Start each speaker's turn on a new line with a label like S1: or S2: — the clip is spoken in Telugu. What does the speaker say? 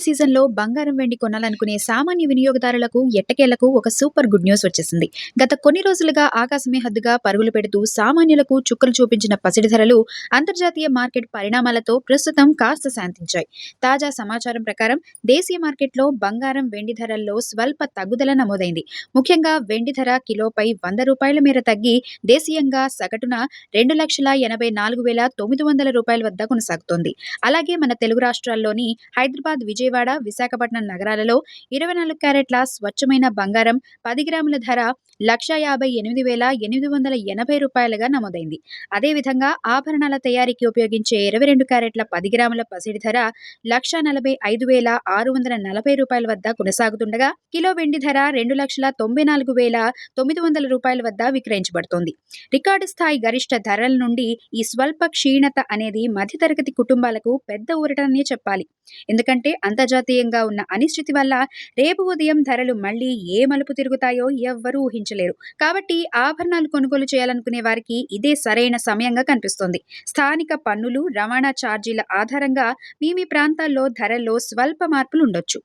S1: సీజన్‌లో బంగారం, వెండి కొనాలనుకునే సామాన్య వినియోగదారులకు ఎట్టకేలకు ఒక సూపర్ గుడ్ న్యూస్ వచ్చేసింది. గత కొన్ని రోజులుగా ఆకాశమే హద్దుగా పరుగులు పెడుతూ సామాన్యులకు చుక్కలు చూపించిన పసిడి ధరలు అంతర్జాతీయ మార్కెట్ పరిణామాలతో ప్రస్తుతం కాస్త శాంతించాయి. తాజా సమాచారం ప్రకారం దేశీయ మార్కెట్‌లో బంగారం, వెండి ధరల్లో స్వల్ప తగ్గుదల నమోదైంది. ముఖ్యంగా వెండి ధర కిలోపై ₹100 మేర తగ్గి దేశీయంగా సగటున ₹2,84,900 వద్ద కొనసాగుతోంది. అలాగే మన తెలుగు రాష్ట్రాల్లోని హైదరాబాద్, విజయవాడ, విశాఖపట్నం నగరాలలో 24 క్యారెట్ల స్వచ్ఛమైన బంగారం 10 గ్రాముల ధర ₹158,880గా నమోదైంది. అదేవిధంగా ఆభరణాల తయారీకి ఉపయోగించే 22 క్యారెట్ల 10 గ్రాముల పసిడి ధర ₹1,45,640 వద్ద కొనసాగుతుండగా కిలో వెండి ధర ₹2,94,900 వద్ద విక్రయించబడుతోంది. రికార్డు స్థాయి గరిష్ట ధరల నుండి ఈ స్వల్ప క్షీణత అనేది మధ్యతరగతి కుటుంబాలకు పెద్ద ఊరటనే చెప్పాలి. ఎందుకంటే అంతర్జాతీయంగా ఉన్న అనిశ్చితి వల్ల రేపు ఉదయం ధరలు మళ్ళీ ఏ మలుపు తిరుగుతాయో ఎవ్వరూ ఊహించలేరు. కాబట్టి ఆభరణాలు కొనుగోలు చేయాలనుకునే వారికి ఇదే సరైన సమయంగా కనిపిస్తోంది. స్థానిక పన్నులు, రవాణా ఛార్జీల ఆధారంగా మీ ప్రాంతాల్లో ధరల్లో స్వల్ప మార్పులు ఉండొచ్చు.